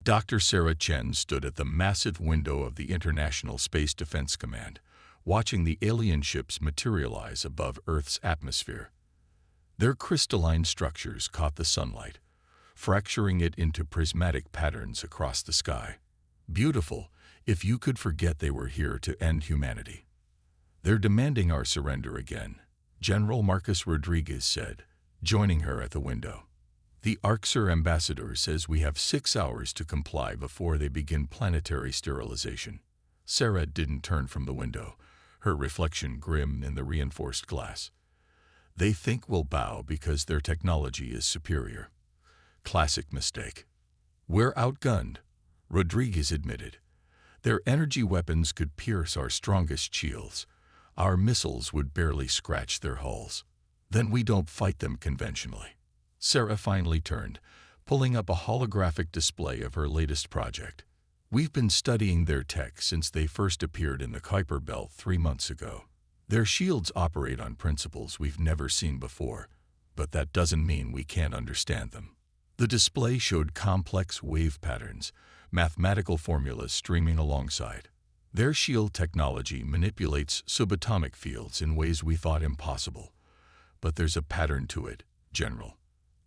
Dr. Sarah Chen stood at the massive window of the International Space Defense Command, watching the alien ships materialize above Earth's atmosphere. Their crystalline structures caught the sunlight, fracturing it into prismatic patterns across the sky. Beautiful, if you could forget they were here to end humanity. "They're demanding our surrender again," General Marcus Rodriguez said, joining her at the window. "The Arxur ambassador says we have 6 hours to comply before they begin planetary sterilization." Sarah didn't turn from the window, her reflection grim in the reinforced glass. "They think we'll bow because their technology is superior. Classic mistake. We're outgunned," Rodriguez admitted. "Their energy weapons could pierce our strongest shields. Our missiles would barely scratch their hulls. Then we don't fight them conventionally." Sarah finally turned, pulling up a holographic display of her latest project. "We've been studying their tech since they first appeared in the Kuiper Belt 3 months ago. Their shields operate on principles we've never seen before, but that doesn't mean we can't understand them." The display showed complex wave patterns, mathematical formulas streaming alongside. "Their shield technology manipulates subatomic fields in ways we thought impossible. But there's a pattern to it, General.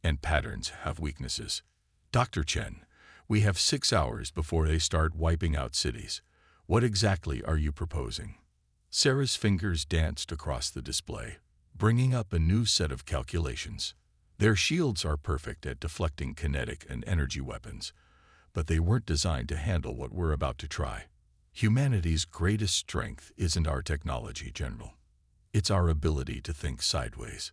And patterns have weaknesses. Dr. Chen, we have 6 hours before they start wiping out cities. What exactly are you proposing?" Sarah's fingers danced across the display, bringing up a new set of calculations. "Their shields are perfect at deflecting kinetic and energy weapons, but they weren't designed to handle what we're about to try. Humanity's greatest strength isn't our technology, General. It's our ability to think sideways."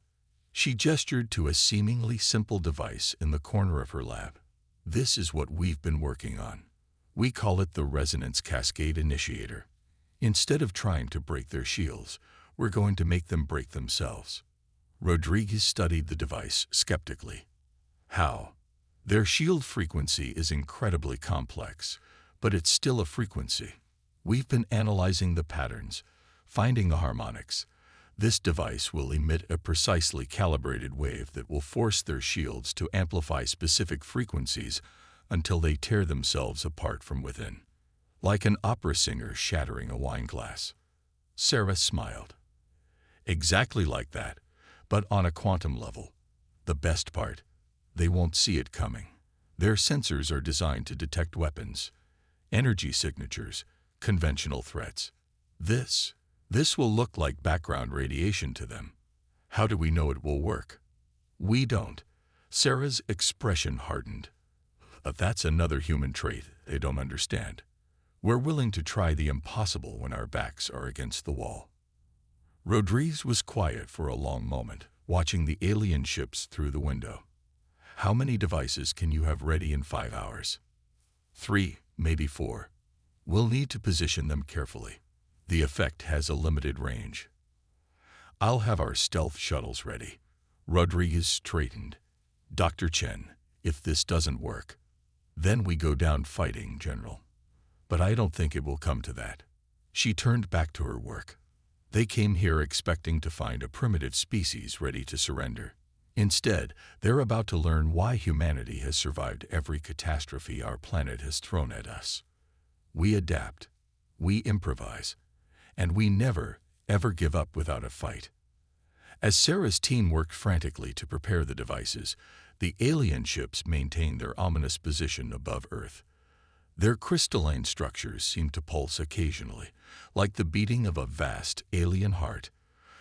She gestured to a seemingly simple device in the corner of her lab. "This is what we've been working on. We call it the Resonance Cascade Initiator. Instead of trying to break their shields, we're going to make them break themselves." Rodriguez studied the device skeptically. "How?" "Their shield frequency is incredibly complex, but it's still a frequency. We've been analyzing the patterns, finding the harmonics. This device will emit a precisely calibrated wave that will force their shields to amplify specific frequencies until they tear themselves apart from within. Like an opera singer shattering a wine glass." Sarah smiled. "Exactly like that, but on a quantum level. The best part, they won't see it coming. Their sensors are designed to detect weapons, energy signatures, conventional threats. This will look like background radiation to them. How do we know it will work?" "We don't." Sarah's expression hardened. "That's another human trait they don't understand. We're willing to try the impossible when our backs are against the wall." Rodriguez was quiet for a long moment, watching the alien ships through the window. "How many devices can you have ready in 5 hours?" 3, maybe 4. We'll need to position them carefully. The effect has a limited range." "I'll have our stealth shuttles ready." Rodriguez straightened. "Dr. Chen, if this doesn't work, then we go down fighting, General. But I don't think it will come to that." She turned back to her work. "They came here expecting to find a primitive species ready to surrender. Instead, they're about to learn why humanity has survived every catastrophe our planet has thrown at us. We adapt, we improvise, and we never, ever give up without a fight." As Sarah's team worked frantically to prepare the devices, the alien ships maintained their ominous position above Earth. Their crystalline structures seemed to pulse occasionally, like the beating of a vast alien heart.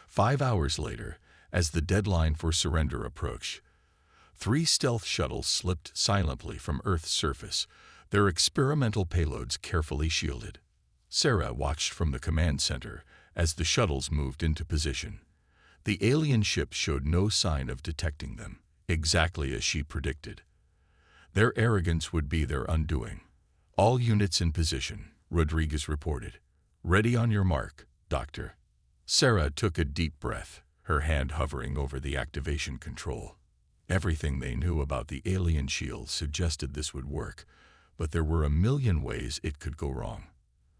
5 hours later, as the deadline for surrender approached, 3 stealth shuttles slipped silently from Earth's surface, their experimental payloads carefully shielded. Sarah watched from the command center as the shuttles moved into position. The alien ships showed no sign of detecting them, exactly as she predicted. Their arrogance would be their undoing. "All units in position," Rodriguez reported. "Ready on your mark, Doctor." Sarah took a deep breath, her hand hovering over the activation control. Everything they knew about the alien shield suggested this would work, but there were a million ways it could go wrong.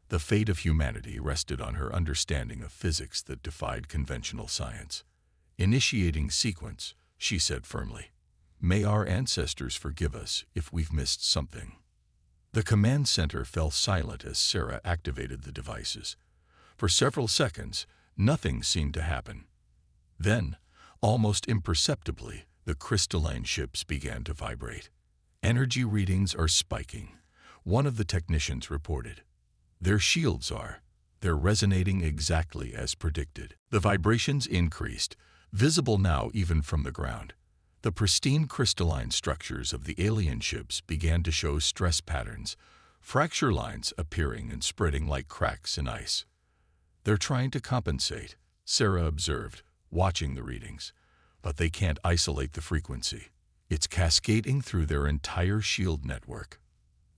The fate of humanity rested on her understanding of physics that defied conventional science. "Initiating sequence," she said firmly. "May our ancestors forgive us if we've missed something." The command center fell silent as Sarah activated the devices. For several seconds, nothing seemed to happen. Then, almost imperceptibly, the crystalline ships began to vibrate. Energy readings are spiking, one of the technicians reported. Their shields are. They're resonating exactly as predicted. The vibrations increased, visible now even from the ground. The pristine crystalline structures of the alien ships began to show stress patterns, fracture lines appearing and spreading like cracks in ice. They're trying to compensate, Sarah observed, watching the readings. But they can't isolate the frequency. It's cascading through their entire shield network.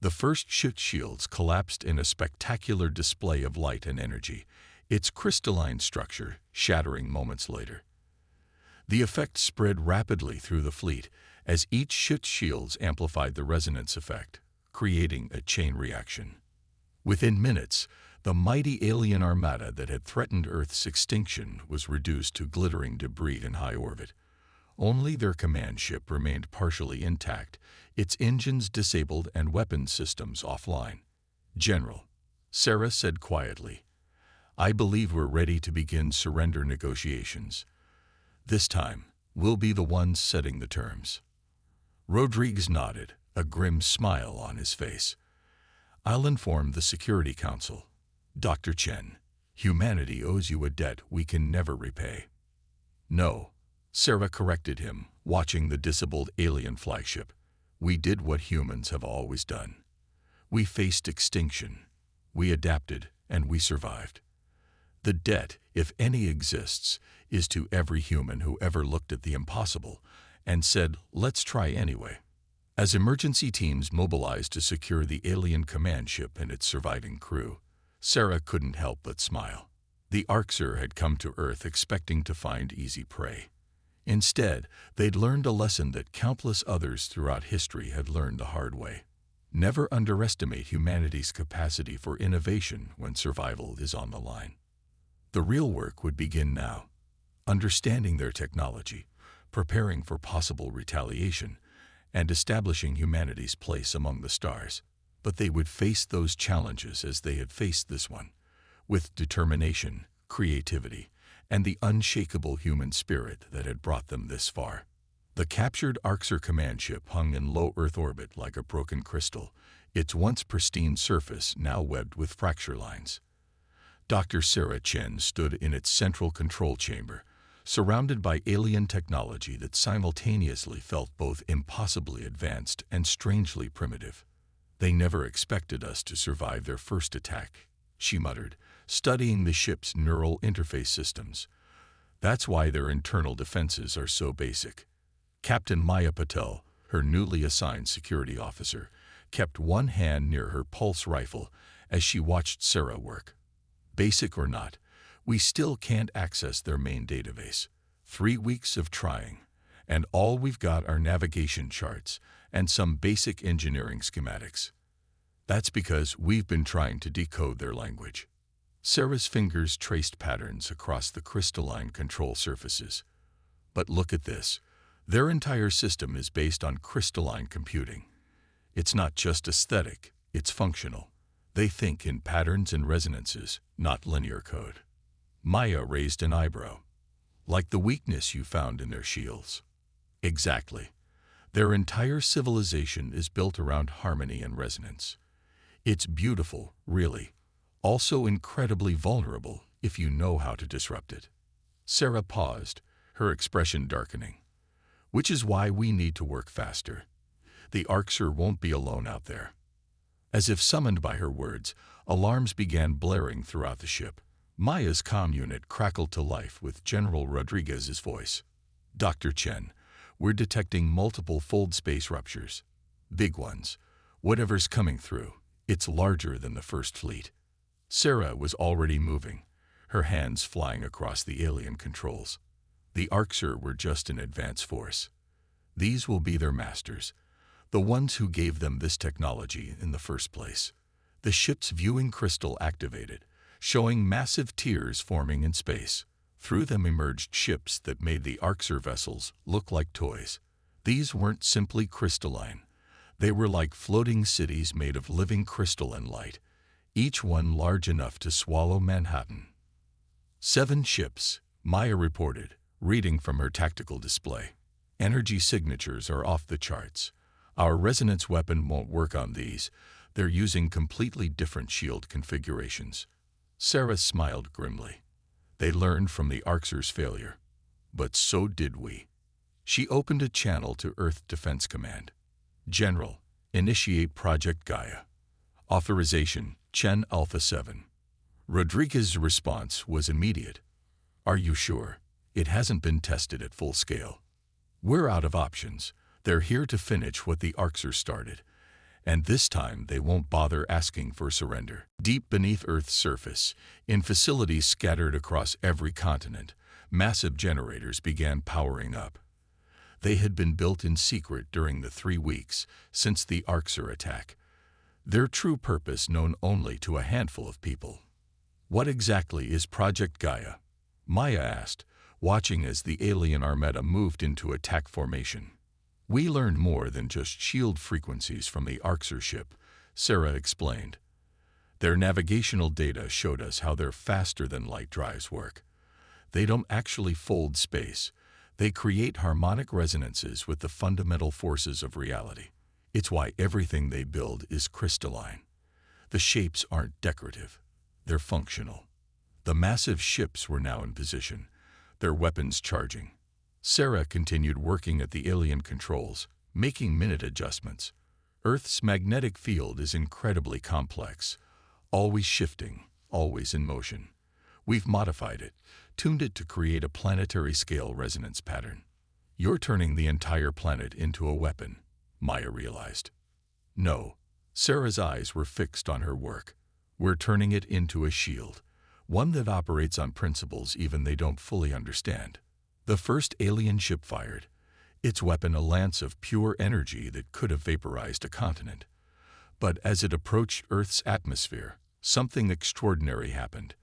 The first ship's shields collapsed in a spectacular display of light and energy, its crystalline structure shattering moments later. The effect spread rapidly through the fleet as each ship's shields amplified the resonance effect, creating a chain reaction. Within minutes, the mighty alien armada that had threatened Earth's extinction was reduced to glittering debris in high orbit. Only their command ship remained partially intact, its engines disabled and weapons systems offline. "General," Sarah said quietly, "I believe we're ready to begin surrender negotiations. This time, we'll be the ones setting the terms." Rodriguez nodded, a grim smile on his face. "I'll inform the Security Council. Dr. Chen, humanity owes you a debt we can never repay." "No," Sarah corrected him, watching the disabled alien flagship. "We did what humans have always done. We faced extinction. We adapted, and we survived. The debt, if any exists, is to every human who ever looked at the impossible and said, 'Let's try anyway.'" As emergency teams mobilized to secure the alien command ship and its surviving crew, Sarah couldn't help but smile. The Arxer had come to Earth expecting to find easy prey. Instead, they'd learned a lesson that countless others throughout history had learned the hard way. Never underestimate humanity's capacity for innovation when survival is on the line. The real work would begin now, understanding their technology, preparing for possible retaliation, and establishing humanity's place among the stars. But they would face those challenges as they had faced this one, with determination, creativity, and the unshakable human spirit that had brought them this far. The captured Arxer command ship hung in low Earth orbit like a broken crystal, its once pristine surface now webbed with fracture lines. Dr. Sarah Chen stood in its central control chamber, surrounded by alien technology that simultaneously felt both impossibly advanced and strangely primitive. "They never expected us to survive their first attack," she muttered, studying the ship's neural interface systems. "That's why their internal defenses are so basic." Captain Maya Patel, her newly assigned security officer, kept one hand near her pulse rifle as she watched Sarah work. "Basic or not, we still can't access their main database. 3 weeks of trying, and all we've got are navigation charts and some basic engineering schematics. That's because we've been trying to decode their language." Sarah's fingers traced patterns across the crystalline control surfaces. "But look at this. Their entire system is based on crystalline computing. It's not just aesthetic, it's functional. They think in patterns and resonances, not linear code." Maya raised an eyebrow. "Like the weakness you found in their shields." "Exactly. Their entire civilization is built around harmony and resonance. It's beautiful, really. Also incredibly vulnerable if you know how to disrupt it." Sarah paused, her expression darkening. "Which is why we need to work faster. The Arxer won't be alone out there." As if summoned by her words, alarms began blaring throughout the ship. Maya's comm unit crackled to life with General Rodriguez's voice. "Dr. Chen, we're detecting multiple fold space ruptures. Big ones. Whatever's coming through, it's larger than the first fleet." Sarah was already moving, her hands flying across the alien controls. The Arxer were just an advance force. These will be their masters, the ones who gave them this technology in the first place. The ship's viewing crystal activated, showing massive tiers forming in space. Through them emerged ships that made the Arxer vessels look like toys. These weren't simply crystalline. They were like floating cities made of living crystal and light, each one large enough to swallow Manhattan. 7 ships, Maya reported, reading from her tactical display. Energy signatures are off the charts. Our resonance weapon won't work on these. They're using completely different shield configurations. Sarah smiled grimly. They learned from the Arxer's failure. But so did we. She opened a channel to Earth Defense Command. General, initiate Project Gaia. Authorization, Chen Alpha 7. Rodriguez's response was immediate. Are you sure? It hasn't been tested at full scale. We're out of options. They're here to finish what the Arxer started. And this time they won't bother asking for surrender. Deep beneath Earth's surface, in facilities scattered across every continent, massive generators began powering up. They had been built in secret during the 3 weeks since the Arxer attack, their true purpose known only to a handful of people. What exactly is Project Gaia? Maya asked, watching as the alien armada moved into attack formation. We learned more than just shield frequencies from the Arxer ship, Sarah explained. Their navigational data showed us how their faster-than-light drives work. They don't actually fold space. They create harmonic resonances with the fundamental forces of reality. It's why everything they build is crystalline. The shapes aren't decorative. They're functional. The massive ships were now in position, their weapons charging. Sarah continued working at the alien controls, making minute adjustments. Earth's magnetic field is incredibly complex, always shifting, always in motion. We've modified it, tuned it to create a planetary scale resonance pattern. You're turning the entire planet into a weapon, Maya realized. No, Sarah's eyes were fixed on her work. We're turning it into a shield, one that operates on principles even they don't fully understand. The first alien ship fired, its weapon a lance of pure energy that could have vaporized a continent. But as it approached Earth's atmosphere, something extraordinary happened.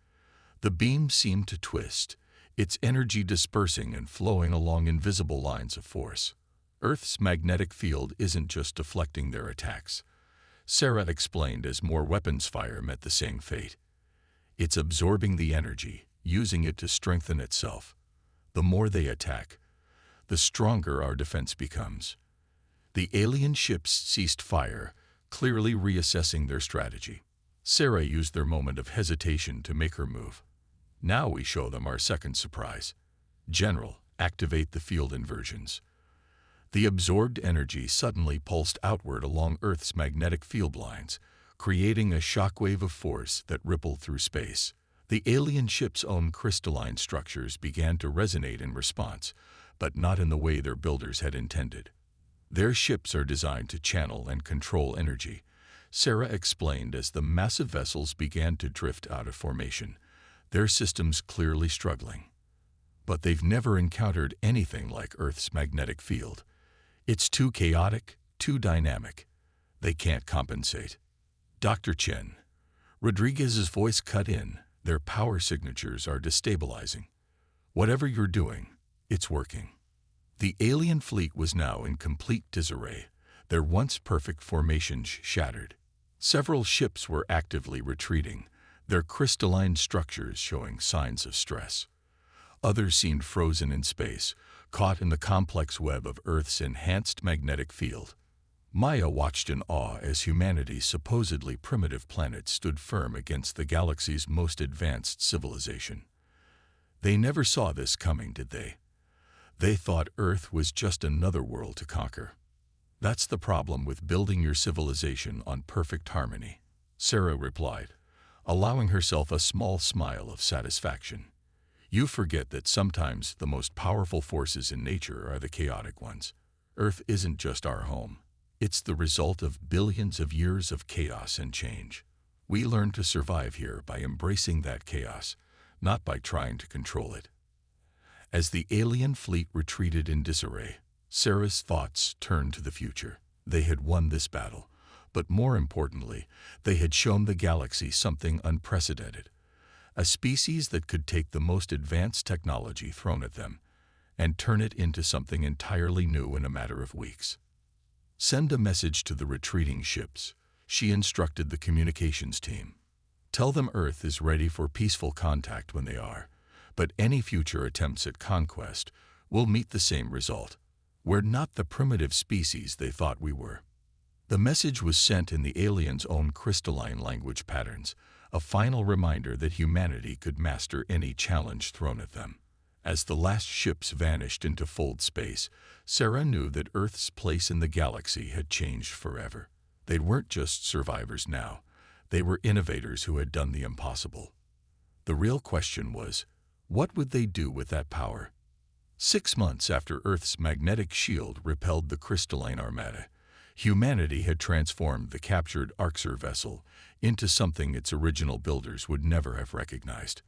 The beam seemed to twist, its energy dispersing and flowing along invisible lines of force. Earth's magnetic field isn't just deflecting their attacks, Sarah explained as more weapons fire met the same fate. It's absorbing the energy, using it to strengthen itself. The more they attack, the stronger our defense becomes. The alien ships ceased fire, clearly reassessing their strategy. Sarah used their moment of hesitation to make her move. Now we show them our second surprise. General, activate the field inversions. The absorbed energy suddenly pulsed outward along Earth's magnetic field lines, creating a shockwave of force that rippled through space. The alien ship's own crystalline structures began to resonate in response, but not in the way their builders had intended. Their ships are designed to channel and control energy, Sarah explained as the massive vessels began to drift out of formation, their systems clearly struggling. But they've never encountered anything like Earth's magnetic field. It's too chaotic, too dynamic. They can't compensate. Dr. Chen. Rodriguez's voice cut in. Their power signatures are destabilizing. Whatever you're doing, it's working. The alien fleet was now in complete disarray, their once perfect formations shattered. Several ships were actively retreating, their crystalline structures showing signs of stress. Others seemed frozen in space, caught in the complex web of Earth's enhanced magnetic field. Maya watched in awe as humanity's supposedly primitive planet stood firm against the galaxy's most advanced civilization. They never saw this coming, did they? They thought Earth was just another world to conquer. That's the problem with building your civilization on perfect harmony, Sarah replied, allowing herself a small smile of satisfaction. You forget that sometimes the most powerful forces in nature are the chaotic ones. Earth isn't just our home. It's the result of billions of years of chaos and change. We learn to survive here by embracing that chaos, not by trying to control it. As the alien fleet retreated in disarray, Sarah's thoughts turned to the future. They had won this battle, but more importantly, they had shown the galaxy something unprecedented. A species that could take the most advanced technology thrown at them and turn it into something entirely new in a matter of weeks. "Send a message to the retreating ships," she instructed the communications team. "Tell them Earth is ready for peaceful contact when they are, but any future attempts at conquest will meet the same result. We're not the primitive species they thought we were." The message was sent in the aliens' own crystalline language patterns, a final reminder that humanity could master any challenge thrown at them. As the last ships vanished into fold space, Sarah knew that Earth's place in the galaxy had changed forever. They weren't just survivors now. They were innovators who had done the impossible. The real question was, what would they do with that power? 6 months after Earth's magnetic shield repelled the crystalline armada, humanity had transformed the captured Arxer vessel into something its original builders would never have recognized.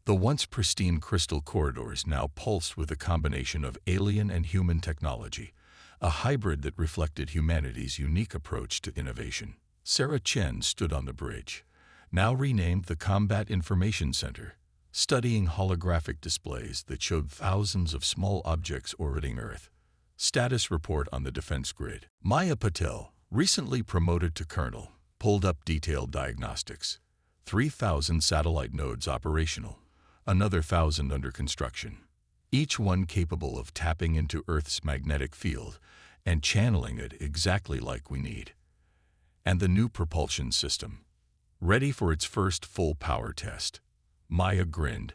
The once pristine crystal corridors now pulsed with a combination of alien and human technology, a hybrid that reflected humanity's unique approach to innovation. Sarah Chen stood on the bridge, now renamed the Combat Information Center, studying holographic displays that showed thousands of small objects orbiting Earth. Status report on the defense grid. Maya Patel, recently promoted to colonel, pulled up detailed diagnostics. 3,000 satellite nodes operational, another 1,000 under construction, each one capable of tapping into Earth's magnetic field and channeling it exactly like we need. And the new propulsion system, ready for its first full power test. Maya grinned.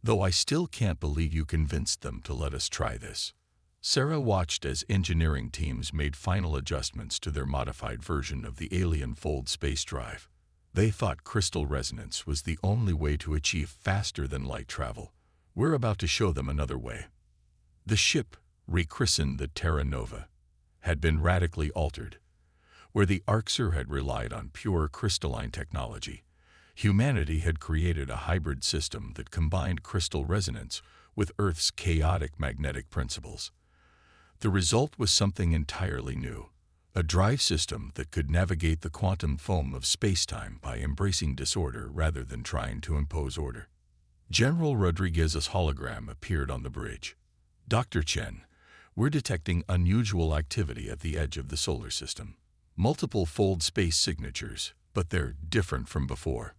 "Though I still can't believe you convinced them to let us try this." Sarah watched as engineering teams made final adjustments to their modified version of the alien fold space drive. They thought crystal resonance was the only way to achieve faster-than-light travel. We're about to show them another way. The ship, rechristened the Terra Nova, had been radically altered. Where the Arxer had relied on pure crystalline technology, humanity had created a hybrid system that combined crystal resonance with Earth's chaotic magnetic principles. The result was something entirely new. A drive system that could navigate the quantum foam of spacetime by embracing disorder rather than trying to impose order. General Rodriguez's hologram appeared on the bridge. "Dr. Chen, we're detecting unusual activity at the edge of the solar system. Multiple fold space signatures, but they're different from before."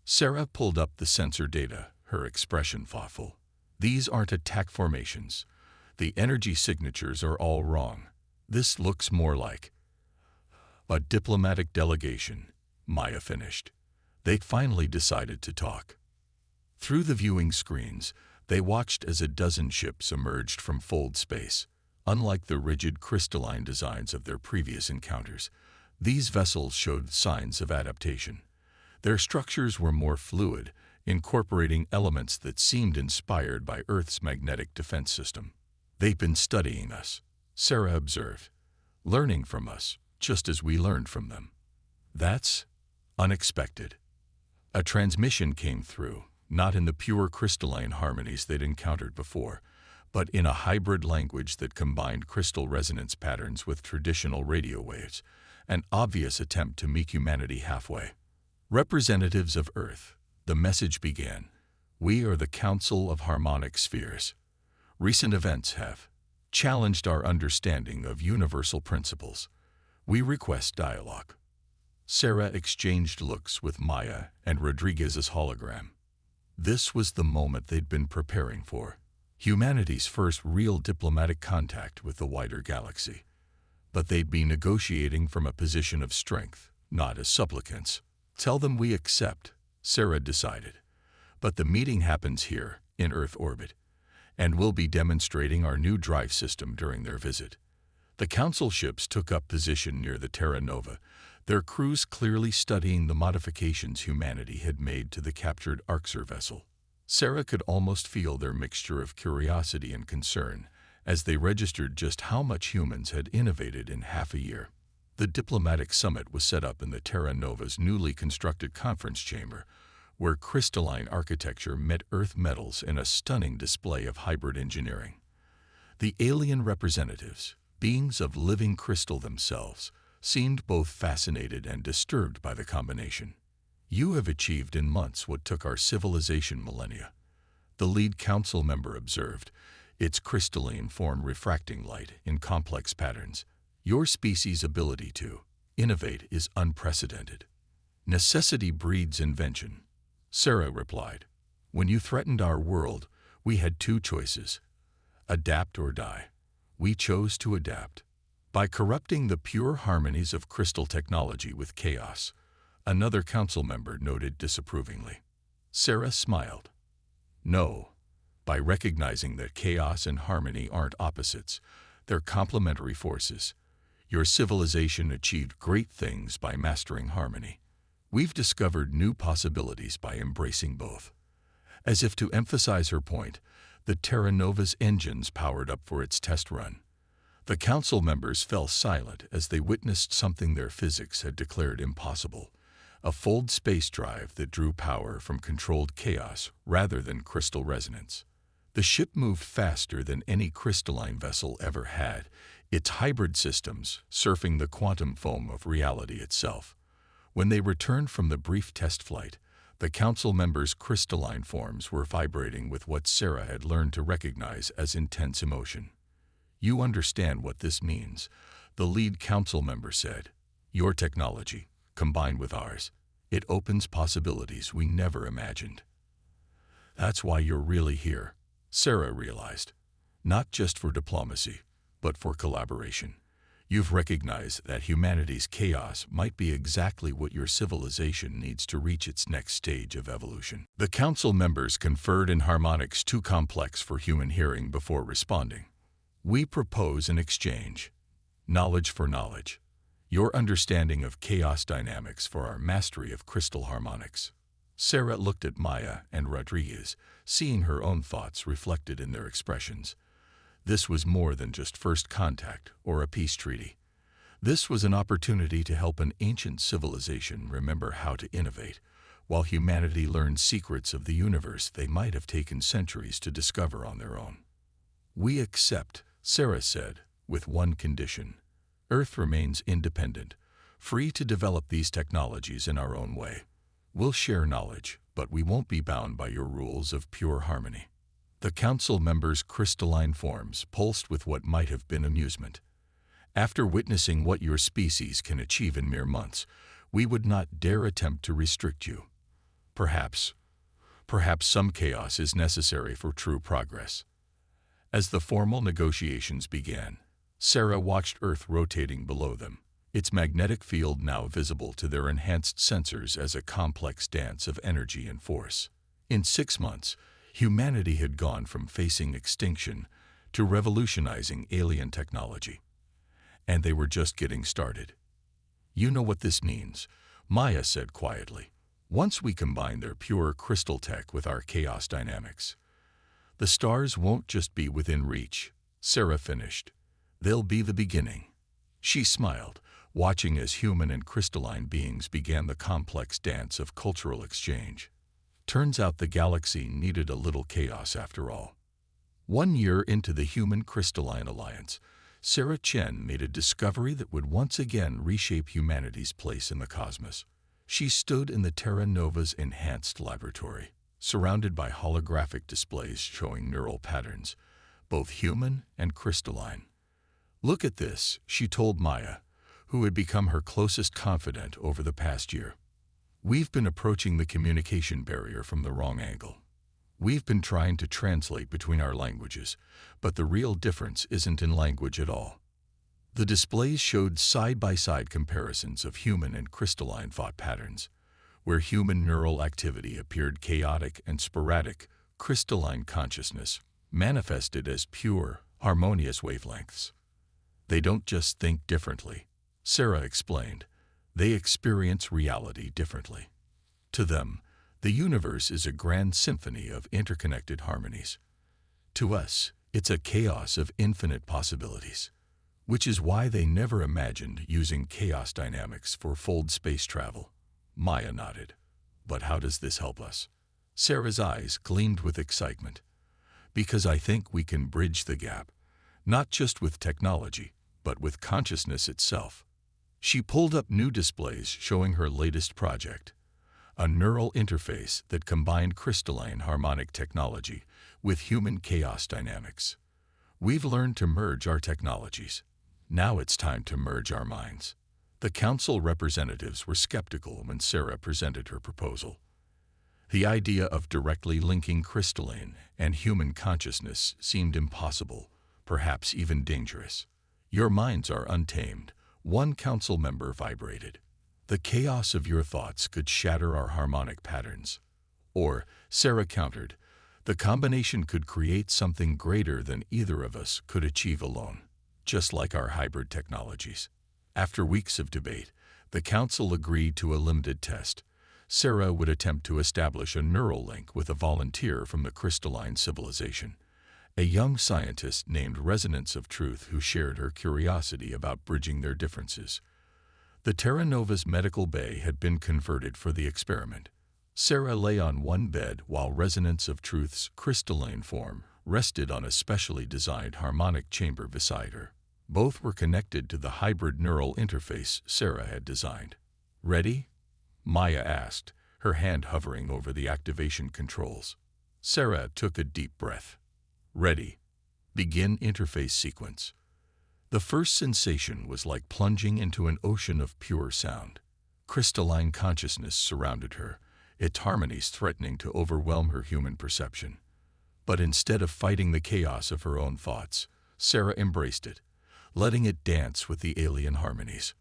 Sarah pulled up the sensor data, her expression thoughtful. "These aren't attack formations. The energy signatures are all wrong. This looks more like a diplomatic delegation," Maya finished. They'd finally decided to talk. Through the viewing screens, they watched as a dozen ships emerged from fold space. Unlike the rigid crystalline designs of their previous encounters, these vessels showed signs of adaptation. Their structures were more fluid, incorporating elements that seemed inspired by Earth's magnetic defense system. "They've been studying us," Sarah observed, "learning from us, just as we learned from them." "That's unexpected." A transmission came through, not in the pure crystalline harmonies they'd encountered before, but in a hybrid language that combined crystal resonance patterns with traditional radio waves, an obvious attempt to meet humanity halfway. "Representatives of Earth," the message began, "we are the Council of Harmonic Spheres. Recent events have challenged our understanding of universal principles. We request dialogue." Sarah exchanged looks with Maya and Rodriguez's hologram. This was the moment they'd been preparing for. Humanity's first real diplomatic contact with the wider galaxy. But they'd be negotiating from a position of strength, not as supplicants. "Tell them we accept," Sarah decided. "But the meeting happens here, in Earth orbit, and we'll be demonstrating our new drive system during their visit." The Council ships took up position near the Terra Nova, their crews clearly studying the modifications humanity had made to the captured Arxer vessel. Sarah could almost feel their mixture of curiosity and concern as they registered just how much humans had innovated in half a year. The diplomatic summit was set up in the Terra Nova's newly constructed conference chamber, where crystalline architecture met Earth metals in a stunning display of hybrid engineering. The alien representatives, beings of living crystal themselves, seemed both fascinated and disturbed by the combination. "You have achieved in months what took our civilization millennia," the lead council member observed, its crystalline form refracting light in complex patterns. Your species' ability to innovate is unprecedented. Necessity breeds invention, Sarah replied. When you threatened our world, we had two choices: adapt or die. We chose to adapt. By corrupting the pure harmonies of crystal technology with chaos, another council member noted disapprovingly. Sarah smiled. No, by recognizing that chaos and harmony aren't opposites, they're complementary forces. Your civilization achieved great things by mastering harmony. We've discovered new possibilities by embracing both. As if to emphasize her point, the Terra Nova's engines powered up for its test run. The council members fell silent as they witnessed something their physics had declared impossible: a fold space drive that drew power from controlled chaos rather than crystal resonance. The ship moved faster than any crystalline vessel ever had, its hybrid systems surfing the quantum foam of reality itself. When they returned from the brief test flight, the council members' crystalline forms were vibrating with what Sarah had learned to recognize as intense emotion. You understand what this means, the lead council member said. Your technology, combined with ours, it opens possibilities we never imagined. That's why you're really here, Sarah realized. Not just for diplomacy, but for collaboration. You've recognized that humanity's chaos might be exactly what your civilization needs to reach its next stage of evolution. The council members conferred in harmonics too complex for human hearing before responding. We propose an exchange. Knowledge for knowledge. Your understanding of chaos dynamics for our mastery of crystal harmonics. Sarah looked at Maya and Rodriguez, seeing her own thoughts reflected in their expressions. This was more than just first contact or a peace treaty. This was an opportunity to help an ancient civilization remember how to innovate, while humanity learned secrets of the universe they might have taken centuries to discover on their own. We accept, Sarah said, with one condition. Earth remains independent, free to develop these technologies in our own way. We'll share knowledge, but we won't be bound by your rules of pure harmony. The council members' crystalline forms pulsed with what might have been amusement. After witnessing what your species can achieve in mere months, we would not dare attempt to restrict you. Perhaps some chaos is necessary for true progress. As the formal negotiations began, Sarah watched Earth rotating below them, its magnetic field now visible to their enhanced sensors as a complex dance of energy and force. In 6 months, humanity had gone from facing extinction to revolutionizing alien technology. And they were just getting started. You know what this means, Maya said quietly. Once we combine their pure crystal tech with our chaos dynamics, the stars won't just be within reach, Sarah finished. They'll be the beginning. She smiled, watching as human and crystalline beings began the complex dance of cultural exchange. Turns out the galaxy needed a little chaos after all. 1 year into the Human Crystalline Alliance, Sarah Chen made a discovery that would once again reshape humanity's place in the cosmos. She stood in the Terra Nova's enhanced laboratory, surrounded by holographic displays showing neural patterns, both human and crystalline. Look at this, she told Maya, who had become her closest confidant over the past year. We've been approaching the communication barrier from the wrong angle. We've been trying to translate between our languages, but the real difference isn't in language at all. The displays showed side-by-side comparisons of human and crystalline thought patterns. Where human neural activity appeared chaotic and sporadic, crystalline consciousness manifested as pure, harmonious wavelengths. They don't just think differently, Sarah explained. They experience reality differently. To them, the universe is a grand symphony of interconnected harmonies. To us, it's a chaos of infinite possibilities, which is why they never imagined using chaos dynamics for fold space travel. Maya nodded. But how does this help us? Sarah's eyes gleamed with excitement. Because I think we can bridge the gap, not just with technology, but with consciousness itself. She pulled up new displays showing her latest project, a neural interface that combined crystalline harmonic technology with human chaos dynamics. We've learned to merge our technologies. Now it's time to merge our minds. The council representatives were skeptical when Sarah presented her proposal. The idea of directly linking crystalline and human consciousness seemed impossible, perhaps even dangerous. Your minds are untamed, one council member vibrated. The chaos of your thoughts could shatter our harmonic patterns. Or, Sarah countered, the combination could create something greater than either of us could achieve alone, just like our hybrid technologies. After weeks of debate, the council agreed to a limited test. Sarah would attempt to establish a neural link with a volunteer from the crystalline civilization, a young scientist named Resonance of Truth who shared her curiosity about bridging their differences. The Terra Nova's medical bay had been converted for the experiment. Sarah lay on one bed while Resonance of Truth's crystalline form rested on a specially designed harmonic chamber beside her. Both were connected to the hybrid neural interface Sarah had designed. "Ready?" Maya asked, her hand hovering over the activation controls. Sarah took a deep breath. "Ready. Begin interface sequence." The first sensation was like plunging into an ocean of pure sound. Crystalline consciousness surrounded her, its harmonies threatening to overwhelm her human perception. But instead of fighting the chaos of her own thoughts, Sarah embraced it, letting it dance with the alien harmonies.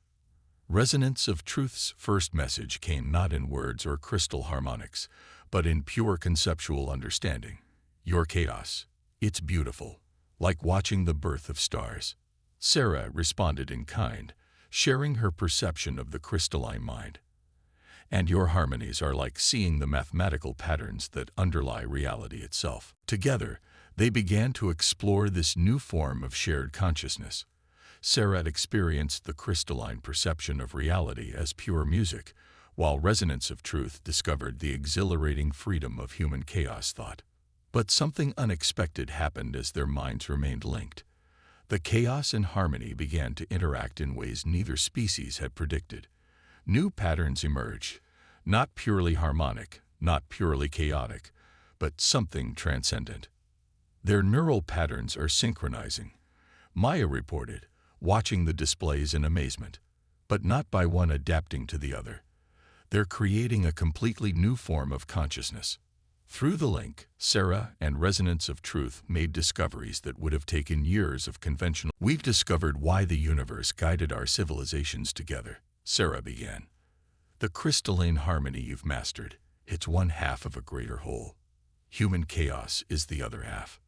Resonance of Truth's first message came not in words or crystal harmonics, but in pure conceptual understanding. "Your chaos. It's beautiful, like watching the birth of stars." Sarah responded in kind, sharing her perception of the crystalline mind. "And your harmonies are like seeing the mathematical patterns that underlie reality itself." Together, they began to explore this new form of shared consciousness. Sarah experienced the crystalline perception of reality as pure music, while Resonance of Truth discovered the exhilarating freedom of human chaos thought. But something unexpected happened as their minds remained linked. The chaos and harmony began to interact in ways neither species had predicted. New patterns emerged, not purely harmonic, not purely chaotic, but something transcendent. "Their neural patterns are synchronizing," Maya reported, watching the displays in amazement. "But not by one adapting to the other. They're creating a completely new form of consciousness." Through the link, Sarah and Resonance of Truth made discoveries that would have taken years of conventional. "We've discovered why the universe guided our civilizations together," Sarah began. "The crystalline harmony you've mastered, it's one half of a greater whole. Human chaos is the other half."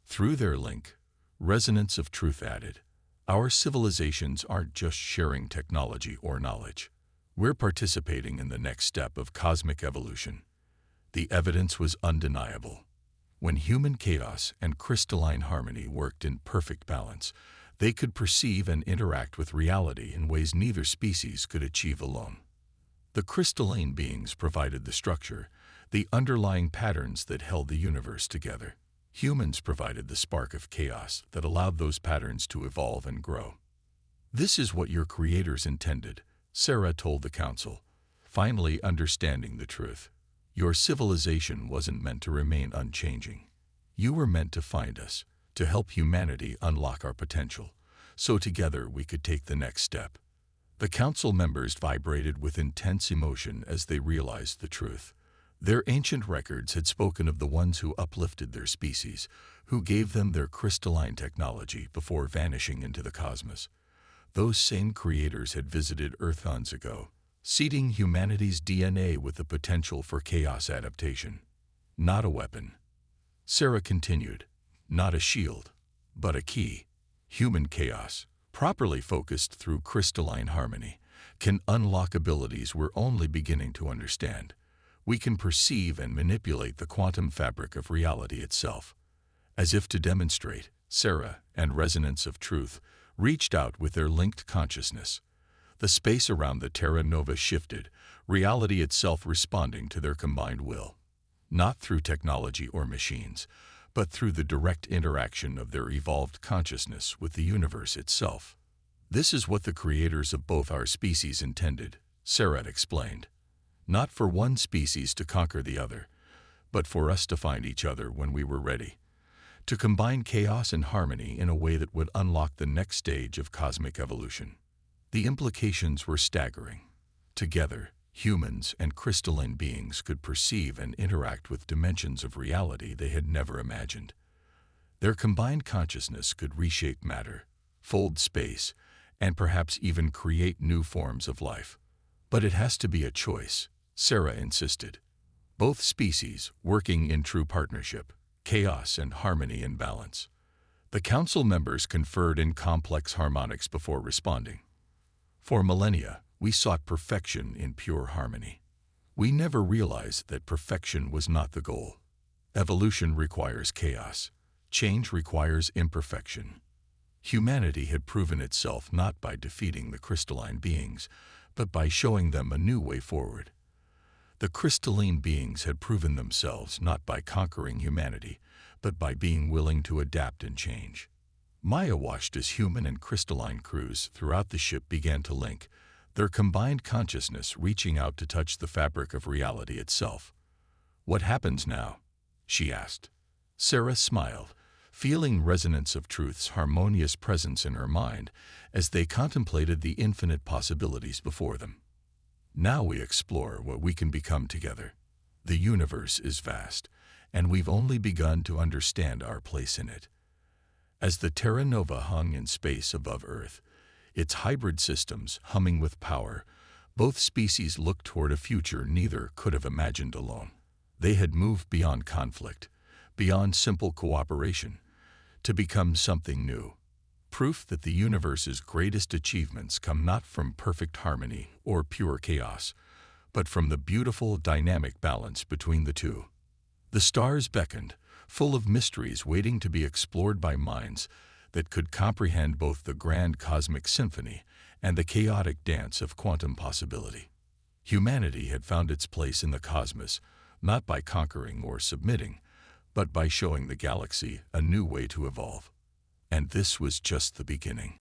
Through their link, Resonance of Truth added, "Our civilizations aren't just sharing technology or knowledge. We're participating in the next step of cosmic evolution." The evidence was undeniable. When human chaos and crystalline harmony worked in perfect balance, they could perceive and interact with reality in ways neither species could achieve alone. The crystalline beings provided the structure, the underlying patterns that held the universe together. Humans provided the spark of chaos that allowed those patterns to evolve and grow. "This is what your creators intended," Sarah told the council, finally understanding the truth. "Your civilization wasn't meant to remain unchanging. You were meant to find us, to help humanity unlock our potential, so together we could take the next step." The council members vibrated with intense emotion as they realized the truth. Their ancient records had spoken of the ones who uplifted their species, who gave them their crystalline technology before vanishing into the cosmos. Those same creators had visited Earth eons ago, seeding humanity's DNA with the potential for chaos adaptation. "Not a weapon," Sarah continued, "not a shield, but a key. Human chaos, properly focused through crystalline harmony, can unlock abilities we're only beginning to understand. We can perceive and manipulate the quantum fabric of reality itself." As if to demonstrate, Sarah and Resonance of Truth reached out with their linked consciousness. The space around the Terra Nova shifted, reality itself responding to their combined will. Not through technology or machines, but through the direct interaction of their evolved consciousness with the universe itself. "This is what the creators of both our species intended," Sarah explained. "Not for one species to conquer the other, but for us to find each other when we were ready. to combine chaos and harmony in a way that would unlock the next stage of cosmic evolution. The implications were staggering. Together, humans and crystalline beings could perceive and interact with dimensions of reality they had never imagined. Their combined consciousness could reshape matter, fold space, and perhaps even create new forms of life. But it has to be a choice, Sarah insisted. Both species working in true partnership, chaos and harmony in balance. The council members conferred in complex harmonics before responding. For millennia, we sought perfection in pure harmony. We never realized that perfection was not the goal. Evolution requires chaos. Change requires imperfection. Humanity had proven itself not by defeating the crystalline beings, but by showing them a new way forward. The crystalline beings had proven themselves not by conquering humanity, but by being willing to adapt and change. Maya watched as human and crystalline crews throughout the ship began to link, their combined consciousness reaching out to touch the fabric of reality itself. "What happens now?" she asked. Sarah smiled, feeling resonance of truth's harmonious presence in her mind as they contemplated the infinite possibilities before them. "Now we explore what we can become together. The universe is vast, and we've only begun to understand our place in it." As the Terra Nova hung in space above Earth, its hybrid systems humming with power, both species looked toward a future neither could have imagined alone. They had moved beyond conflict, beyond simple cooperation, to become something new. Proof that the universe's greatest achievements come not from perfect harmony or pure chaos, but from the beautiful dynamic balance between the two. The stars beckoned, full of mysteries waiting to be explored by minds that could comprehend both the grand cosmic symphony and the chaotic dance of quantum possibility. Humanity had found its place in the cosmos, not by conquering or submitting, but by showing the galaxy a new way to evolve. And this was just the beginning.